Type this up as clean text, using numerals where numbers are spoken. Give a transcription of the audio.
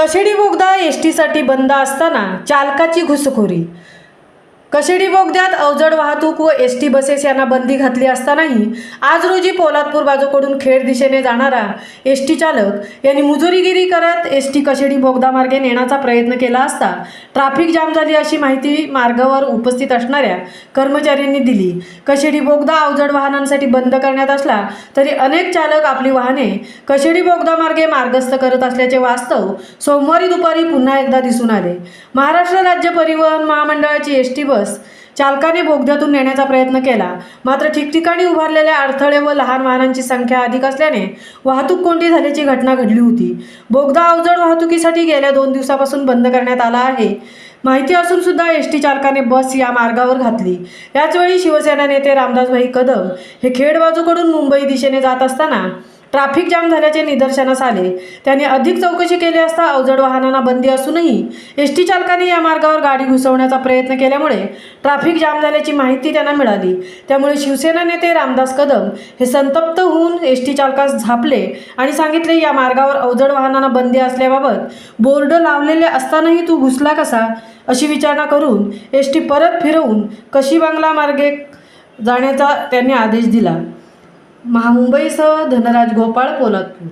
कशेडी बोगदा एसटीसाठी बंद असताना चालकाची घुसखोरी। कशेडी बोगद्यात अवजड वाहतूक व एसटी बसेस यांना बंदी घातली असतानाही आज रोजी पोलादपूर बाजूकडून खेड दिशेने जाणारा एसटी चालक यांनी मुजोरीगिरी करत एसटी कशेडी बोगदा मार्गे नेण्याचा प्रयत्न केला असता ट्रॅफिक जाम झाली अशी माहिती मार्गावर उपस्थित असणाऱ्या कर्मचाऱ्यांनी दिली। कशेडी बोगदा अवजड वाहनांसाठी बंद करण्यात असला तरी अनेक चालक आपली वाहने कशेडी बोगदा मार्गे मार्गस्थ करत असल्याचे वास्तव सोमवारी दुपारी पुन्हा एकदा दिसून आले। महाराष्ट्र राज्य परिवहन महामंडळाची एसटी बस चालकाने बोगद्यातून नेण्याचा प्रयत्न केला, मात्र ठिकठिकाणी उभारलेल्या अडथळे व लहान वाहनांची संख्या अधिक असल्याने वाहतूक कोंडी झाल्याची घटना घडली होती। बोगदा अवजड वाहतुकीसाठी गेल्या 2 दिवसापासून बंद करण्यात आला आहे माहिती असून सुद्धा एसटी चालकाने बस या मार्गावर घातली। याचवेळी शिवसेना नेते रामदासभाई कदम हे खेड बाजूकडून मुंबई दिशेने जात असताना ट्रॅफिक जाम झाल्याचे निदर्शनास आले। त्यांनी अधिक चौकशी केली असता अवजड वाहनांना बंदी असूनही एसटी चालकाने या मार्गावर गाडी घुसवण्याचा प्रयत्न केल्यामुळे ट्रॅफिक जाम झाल्याची माहिती त्यांना मिळाली। त्यामुळे शिवसेना नेते रामदास कदम हे संतप्त होऊन एसटी चालकास झापले आणि सांगितले, या मार्गावर अवजड वाहनांना बंदी असल्याबाबत बोर्ड लावलेले असतानाही तू घुसला कसा, अशी विचारणा करून एसटी परत फिरवून कशी बांगला मार्गे जाण्याचा त्यांनी आदेश दिला। मुंबईसह धनराज गोपाळ, पोलादपूर।